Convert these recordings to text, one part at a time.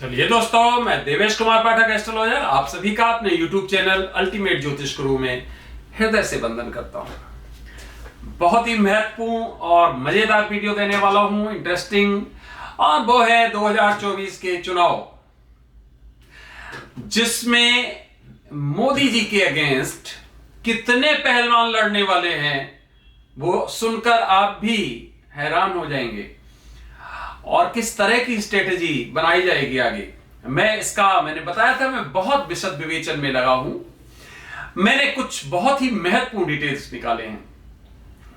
चलिए दोस्तों, मैं देवेश कुमार पाठक एस्ट्रोलॉजर आप सभी का अपने YouTube चैनल अल्टीमेट ज्योतिष गुरु में हृदय से वंदन करता हूं। बहुत ही महत्वपूर्ण और मजेदार वीडियो देने वाला हूं, इंटरेस्टिंग, और वो है 2024 के चुनाव, जिसमें मोदी जी के अगेंस्ट कितने पहलवान लड़ने वाले हैं वो सुनकर आप भी हैरान हो जाएंगे और किस तरह की स्ट्रेटेजी बनाई जाएगी आगे। मैंने बताया था, मैं बहुत विशद विवेचन में लगा हूं। मैंने कुछ बहुत ही महत्वपूर्ण डिटेल्स निकाले हैं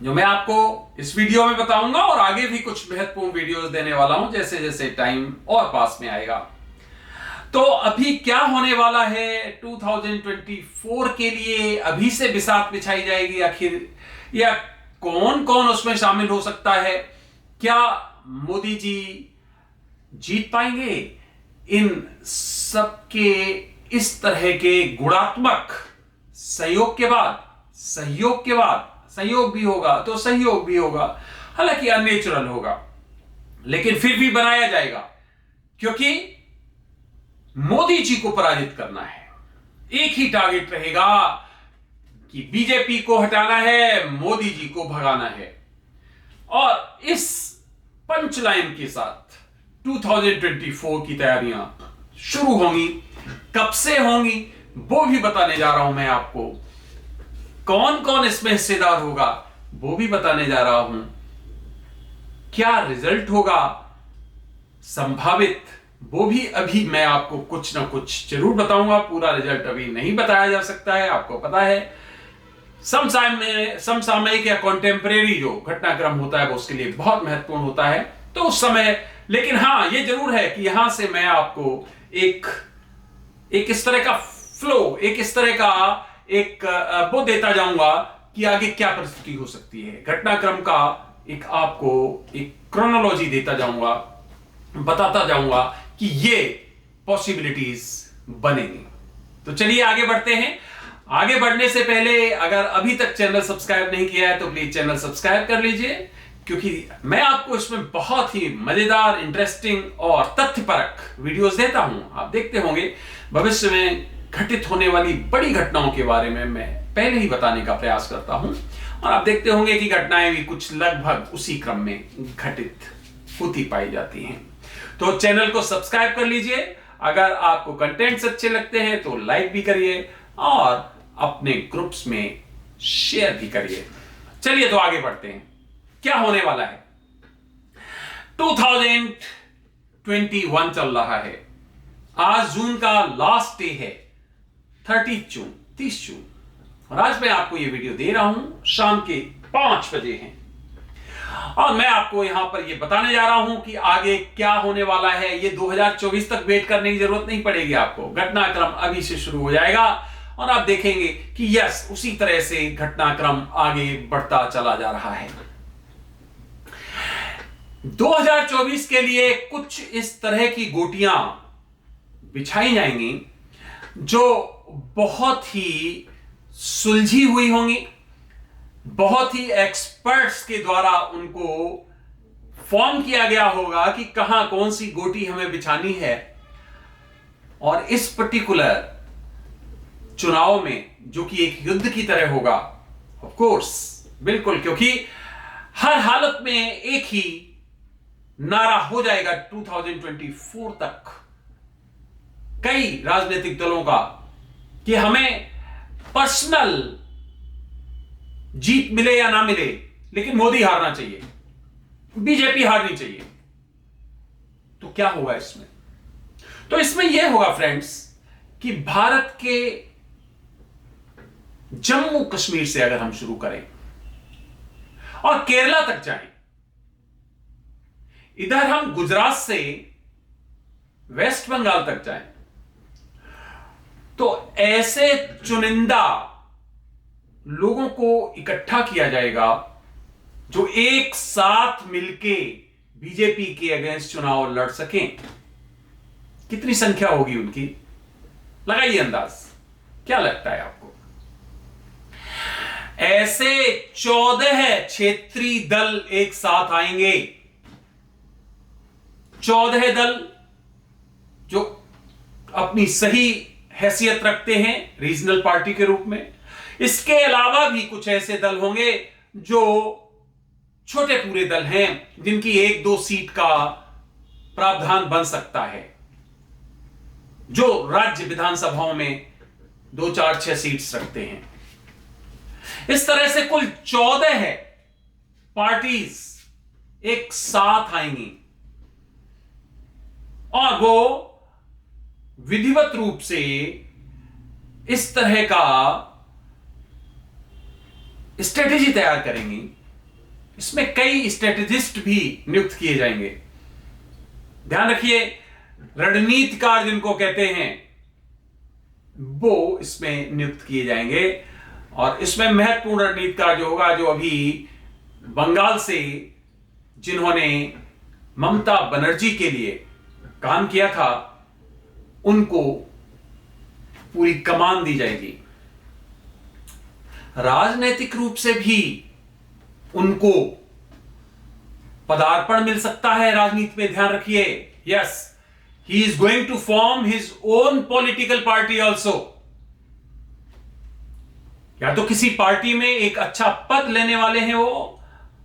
जो मैं आपको इस वीडियो में बताऊंगा और आगे भी कुछ महत्वपूर्ण वीडियोस देने वाला हूं जैसे जैसे टाइम और पास में आएगा। तो अभी क्या होने वाला है 2024 के लिए, अभी से बिसात बिछाई जाएगी आखिर, या कौन कौन उसमें शामिल हो सकता है, क्या मोदी जी जीत पाएंगे, इन सबके इस तरह के गुणात्मक सहयोग के बाद संयोग भी होगा तो सहयोग भी होगा, हालांकि अननेचुरल होगा लेकिन फिर भी बनाया जाएगा, क्योंकि मोदी जी को पराजित करना है। एक ही टारगेट रहेगा कि बीजेपी को हटाना है, मोदी जी को भगाना है। और इस पंचलाइन के साथ 2024 की तैयारियां शुरू होंगी। कब से होंगी वो भी बताने जा रहा हूं मैं आपको। कौन कौन इसमें हिस्सेदार होगा वो भी बताने जा रहा हूं। क्या रिजल्ट होगा संभावित, वो भी अभी मैं आपको कुछ ना कुछ जरूर बताऊंगा। पूरा रिजल्ट अभी नहीं बताया जा सकता है, आपको पता है। समसामयिक या कॉन्टेम्परेरी जो घटनाक्रम होता है वो उसके लिए बहुत महत्वपूर्ण होता है, तो उस समय। लेकिन हां, ये जरूर है कि यहां से मैं आपको एक इस तरह का फ्लो, इस तरह का वो देता जाऊंगा कि आगे क्या परिस्थिति हो सकती है। घटनाक्रम का आपको एक क्रोनोलॉजी देता जाऊंगा, बताता जाऊंगा कि ये पॉसिबिलिटीज बनेंगी। तो चलिए आगे बढ़ते हैं। आगे बढ़ने से पहले अगर अभी तक चैनल सब्सक्राइब नहीं किया है तो प्लीज चैनल सब्सक्राइब कर लीजिए, क्योंकि मैं आपको इसमें बहुत ही मजेदार, इंटरेस्टिंग और तथ्यपरक वीडियोस देता हूं। आप देखते होंगे भविष्य में घटित होने वाली बड़ी घटनाओं के बारे में मैं पहले ही बताने का प्रयास करता हूं, और आप देखते होंगे कि घटनाएं भी कुछ लगभग उसी क्रम में घटित होती पाई जाती हैं। तो चैनल को सब्सक्राइब कर लीजिए। अगर आपको कंटेंट्स अच्छे लगते हैं तो लाइक भी करिए और अपने ग्रुप्स में शेयर भी करिए। चलिए तो आगे बढ़ते हैं। क्या होने वाला है? 2021 चल रहा है। आज जून का लास्ट डे है, 30 जून, और आज मैं आपको यह वीडियो दे रहा हूं शाम के 5 बजे हैं, और मैं आपको यहां पर यह बताने जा रहा हूं कि आगे क्या होने वाला है। ये 2024 तक वेट करने की जरूरत नहीं पड़ेगी आपको। घटनाक्रम अभी से शुरू हो जाएगा और आप देखेंगे कि यस, उसी तरह से घटनाक्रम आगे बढ़ता चला जा रहा है। 2024 के लिए कुछ इस तरह की गोटियां बिछाई जाएंगी जो बहुत ही सुलझी हुई होंगी, बहुत ही एक्सपर्ट्स के द्वारा उनको फॉर्म किया गया होगा कि कहां कौन सी गोटी हमें बिछानी है। और इस पर्टिकुलर चुनाव में, जो कि एक युद्ध की तरह होगा, ऑफ कोर्स, बिल्कुल, क्योंकि हर हालत में एक ही नारा हो जाएगा 2024 तक कई राजनीतिक दलों का कि हमें पर्सनल जीत मिले या ना मिले, लेकिन मोदी हारना चाहिए, बीजेपी हारनी चाहिए। तो क्या होगा इसमें? तो इसमें यह होगा फ्रेंड्स कि भारत के जम्मू कश्मीर से अगर हम शुरू करें और केरला तक जाएं, इधर हम गुजरात से वेस्ट बंगाल तक जाएं, तो ऐसे चुनिंदा लोगों को इकट्ठा किया जाएगा जो एक साथ मिलके बीजेपी के अगेंस्ट चुनाव लड़ सकें। कितनी संख्या होगी उनकी, लगाइए अंदाज। क्या लगता है आपको? ऐसे 14 क्षेत्रीय दल एक साथ आएंगे। 14 दल जो अपनी सही हैसियत रखते हैं रीजनल पार्टी के रूप में। इसके अलावा भी कुछ ऐसे दल होंगे जो छोटे पूरे दल हैं, जिनकी 1-2 सीट का प्रावधान बन सकता है, जो राज्य विधानसभाओं में 2, 4, 6 सीट्स रखते हैं। इस तरह से कुल 14 पार्टीज एक साथ आएंगी और वो विधिवत रूप से इस तरह का स्ट्रेटेजी तैयार करेंगी। इसमें कई स्ट्रेटेजिस्ट भी नियुक्त किए जाएंगे। ध्यान रखिए, रणनीतिकार जिनको कहते हैं वो इसमें नियुक्त किए जाएंगे। और इसमें महत्वपूर्ण रणनीतिकार जो होगा, जो अभी बंगाल से जिन्होंने ममता बनर्जी के लिए काम किया था, उनको पूरी कमान दी जाएगी। राजनीतिक रूप से भी उनको पदार्पण मिल सकता है राजनीति में। ध्यान रखिए, yes, he is going to form his own political party also. या तो किसी पार्टी में एक अच्छा पद लेने वाले हैं वो,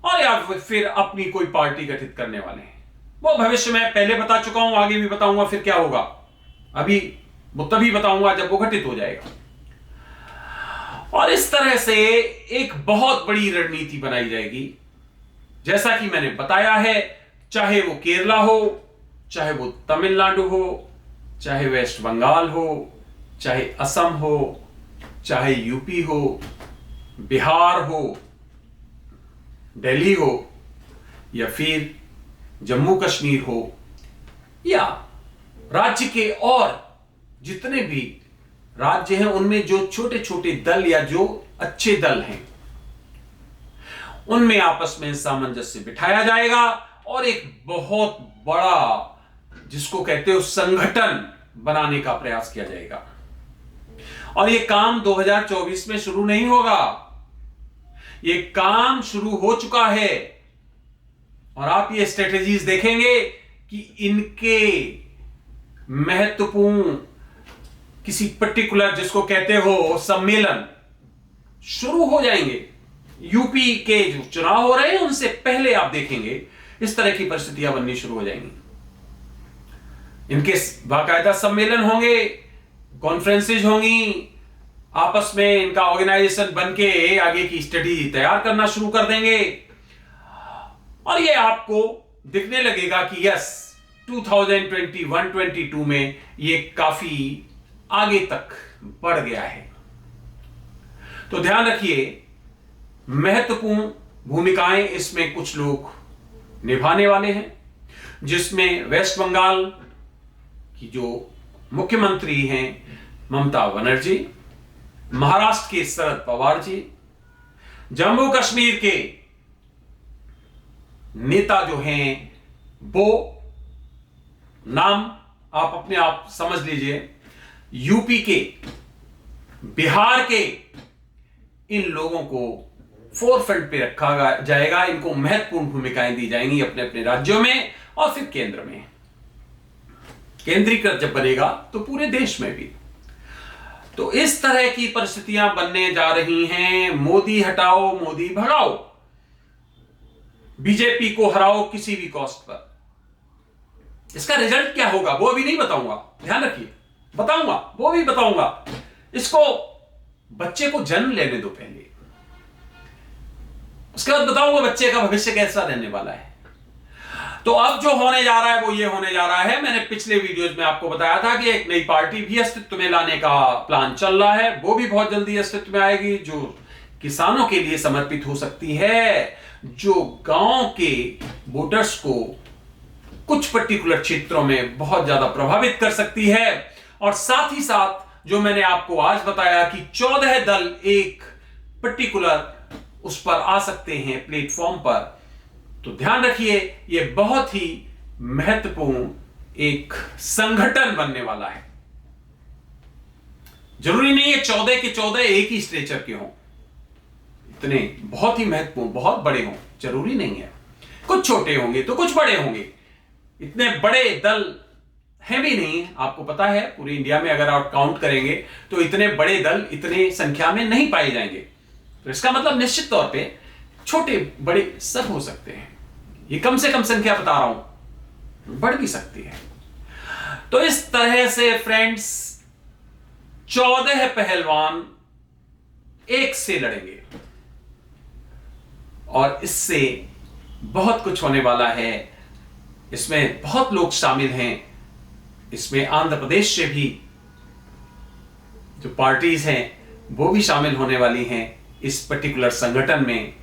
और या फिर अपनी कोई पार्टी गठित करने वाले हैं। वो भविष्य में पहले बता चुका हूं, आगे भी बताऊंगा फिर क्या होगा। अभी वो तभी बताऊंगा जब वो घटित हो जाएगा। और इस तरह से एक बहुत बड़ी रणनीति बनाई जाएगी। जैसा कि मैंने बताया है, चाहे वो केरला हो, चाहे वो तमिलनाडु हो, चाहे वेस्ट बंगाल हो, चाहे असम हो, चाहे यूपी हो, बिहार हो, दिल्ली हो, या फिर जम्मू कश्मीर हो, या राज्य के और जितने भी राज्य हैं उनमें जो छोटे छोटे दल या जो अच्छे दल हैं, उनमें आपस में सामंजस्य बिठाया जाएगा और एक बहुत बड़ा, जिसको कहते हो संगठन, बनाने का प्रयास किया जाएगा। और यह काम 2024 में शुरू नहीं होगा, यह काम शुरू हो चुका है। और आप ये स्ट्रेटेजीज देखेंगे कि इनके महत्वपूर्ण किसी पर्टिकुलर, जिसको कहते हो सम्मेलन, शुरू हो जाएंगे। यूपी के जो चुनाव हो रहे हैं उनसे पहले आप देखेंगे इस तरह की परिस्थितियां बननी शुरू हो जाएंगी। इनके बाकायदा सम्मेलन होंगे, कॉन्फ्रेंसेज होंगी, आपस में इनका ऑर्गेनाइजेशन बनके आगे की स्ट्रेटेजी तैयार करना शुरू कर देंगे। और ये आपको दिखने लगेगा कि यस, 2021-22 में ये काफी आगे तक बढ़ गया है। तो ध्यान रखिए, महत्वपूर्ण भूमिकाएं इसमें कुछ लोग निभाने वाले हैं, जिसमें वेस्ट बंगाल की जो मुख्यमंत्री हैं ममता बनर्जी, महाराष्ट्र के शरद पवार जी, जम्मू कश्मीर के नेता जो हैं वो नाम आप अपने आप समझ लीजिए, यूपी के, बिहार के, इन लोगों को फोरफ्रंट पे रखा जाएगा। इनको महत्वपूर्ण भूमिकाएं दी जाएंगी अपने अपने राज्यों में और फिर केंद्र में। केंद्रीकृत जब बनेगा तो पूरे देश में भी। तो इस तरह की परिस्थितियां बनने जा रही हैं। मोदी हटाओ, मोदी भगाओ, बीजेपी को हराओ किसी भी कॉस्ट पर। इसका रिजल्ट क्या होगा वो अभी नहीं बताऊंगा, ध्यान रखिए, बताऊंगा, वो भी बताऊंगा। इसको बच्चे को जन्म लेने दो पहले, उसके बाद बताऊंगा बच्चे का भविष्य कैसा रहने वाला है। तो अब जो होने जा रहा है वो ये होने जा रहा है, मैंने पिछले वीडियोस में आपको बताया था कि एक नई पार्टी भी अस्तित्व में लाने का प्लान चल रहा है। वो भी बहुत जल्दी अस्तित्व में आएगी, जो किसानों के लिए समर्पित हो सकती है, जो गांव के वोटर्स को कुछ पर्टिकुलर क्षेत्रों में बहुत ज्यादा प्रभावित कर सकती है। और साथ ही साथ जो मैंने आपको आज बताया कि 14 दल एक पर्टिकुलर उस पर आ सकते हैं प्लेटफॉर्म पर, तो ध्यान रखिए यह बहुत ही महत्वपूर्ण एक संगठन बनने वाला है। जरूरी नहीं है 14 के 14 एक ही स्ट्रेचर के हों, इतने बहुत ही महत्वपूर्ण, बहुत बड़े हों, जरूरी नहीं है। कुछ छोटे होंगे तो कुछ बड़े होंगे। इतने बड़े दल है भी नहीं। आपको पता है पूरे इंडिया में अगर आप काउंट करेंगे तो इतने बड़े दल इतने संख्या में नहीं पाए जाएंगे। तो इसका मतलब निश्चित तौर पे छोटे बड़े सब हो सकते हैं। ये कम से कम संख्या बता रहा हूं, बढ़ भी सकती है। तो इस तरह से फ्रेंड्स 14 पहलवान एक से लड़ेंगे और इससे बहुत कुछ होने वाला है। इसमें बहुत लोग शामिल हैं। इसमें आंध्र प्रदेश से भी जो पार्टीज हैं वो भी शामिल होने वाली हैं इस पर्टिकुलर संगठन में।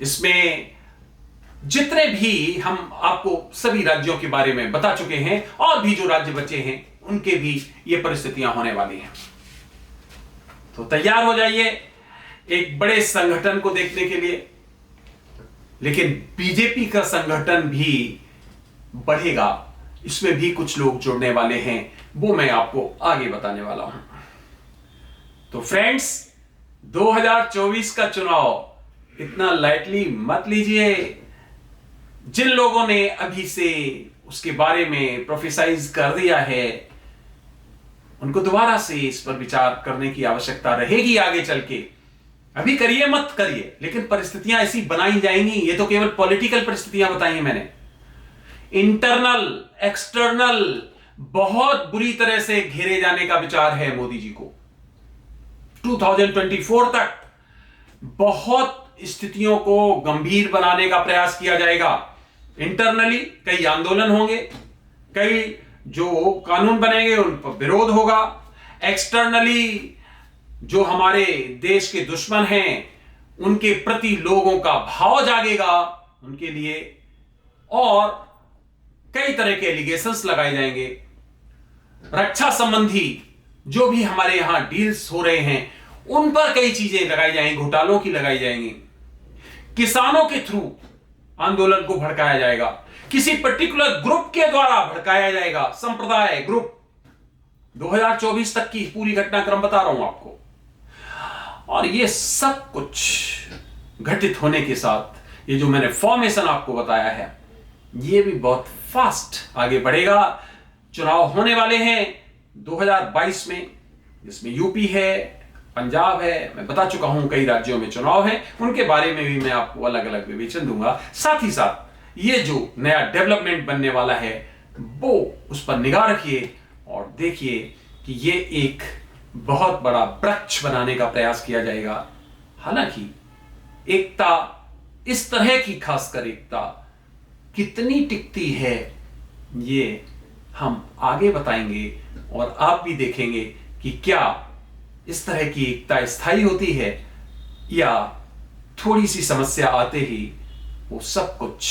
इसमें जितने भी हम आपको सभी राज्यों के बारे में बता चुके हैं और भी जो राज्य बचे हैं उनके भी ये परिस्थितियां होने वाली हैं। तो तैयार हो जाइए एक बड़े संगठन को देखने के लिए। लेकिन बीजेपी का संगठन भी बढ़ेगा, इसमें भी कुछ लोग जुड़ने वाले हैं, वो मैं आपको आगे बताने वाला हूं। तो फ्रेंड्स 2024 का चुनाव इतना लाइटली मत लीजिए। जिन लोगों ने अभी से उसके बारे में प्रोफेसाइज कर दिया है उनको दोबारा से इस पर विचार करने की आवश्यकता रहेगी आगे चल के। अभी करिए मत करिए, लेकिन परिस्थितियां ऐसी बनाई जाएंगी। ये तो केवल पॉलिटिकल परिस्थितियां बताई हैं मैंने। इंटरनल एक्सटर्नल बहुत बुरी तरह से घेरे जाने का विचार है मोदी जी को। 2024 तक बहुत स्थितियों को गंभीर बनाने का प्रयास किया जाएगा। इंटरनली कई आंदोलन होंगे, कई जो कानून बनेंगे उन पर विरोध होगा। एक्सटर्नली जो हमारे देश के दुश्मन हैं उनके प्रति लोगों का भाव जागेगा उनके लिए, और कई तरह के एलिगेशंस लगाए जाएंगे। रक्षा संबंधी जो भी हमारे यहां डील्स हो रहे हैं उन पर कई चीजें लगाई जाएंगी, घोटालों की लगाई जाएंगी। किसानों के थ्रू आंदोलन को भड़काया जाएगा, किसी पर्टिकुलर ग्रुप के द्वारा भड़काया जाएगा, संप्रदाय ग्रुप। 2024 तक की पूरी घटनाक्रम बता रहा हूं आपको। और ये सब कुछ घटित होने के साथ ये जो मैंने फॉर्मेशन आपको बताया है ये भी बहुत फास्ट आगे बढ़ेगा। चुनाव होने वाले हैं 2022 में, जिसमें यूपी है, पंजाब है, मैं बता चुका हूं कई राज्यों में चुनाव है, उनके बारे में भी मैं आपको अलग अलग विवेचन दूंगा। साथ ही साथ ये जो नया डेवलपमेंट बनने वाला है वो उस पर निगाह रखिए और देखिए कि ये एक बहुत बड़ा वृक्ष बनाने का प्रयास किया जाएगा। हालांकि एकता, इस तरह की खासकर एकता कितनी टिकती है ये हम आगे बताएंगे और आप भी देखेंगे कि क्या इस तरह की एकता स्थायी होती है या थोड़ी सी समस्या आते ही वो सब कुछ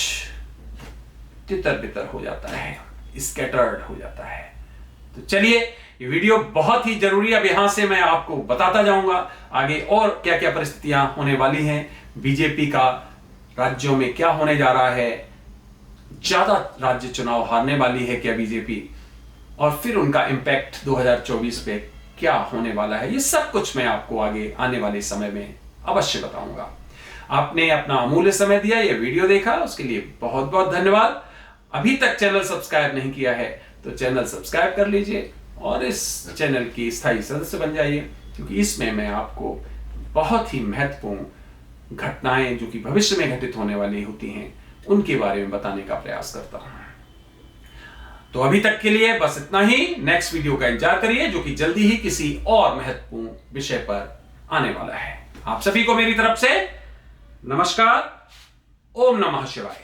तितर बितर हो जाता है, स्कैटर्ड हो जाता है। तो चलिए ये वीडियो बहुत ही जरूरी है। अब यहां से मैं आपको बताता जाऊंगा आगे और क्या क्या परिस्थितियां होने वाली हैं। बीजेपी का राज्यों में क्या होने जा रहा है, ज्यादा राज्य चुनाव हारने वाली है क्या बीजेपी, और फिर उनका इंपैक्ट 2024 पे क्या होने वाला है, ये सब कुछ मैं आपको आगे आने वाले समय में अवश्य बताऊंगा। आपने अपना अमूल्य समय दिया, ये वीडियो देखा, उसके लिए बहुत बहुत धन्यवाद। अभी तक चैनल सब्सक्राइब नहीं किया है तो चैनल सब्सक्राइब कर लीजिए और इस चैनल की स्थायी सदस्य बन जाइए, क्योंकि इसमें मैं आपको बहुत ही महत्वपूर्ण घटनाएं जो कि भविष्य में घटित होने वाली होती हैं उनके बारे में बताने का प्रयास करता हूं। तो अभी तक के लिए बस इतना ही। नेक्स्ट वीडियो का इंतजार करिए जो कि जल्दी ही किसी और महत्वपूर्ण विषय पर आने वाला है। आप सभी को मेरी तरफ से नमस्कार। ओम नमः शिवाय।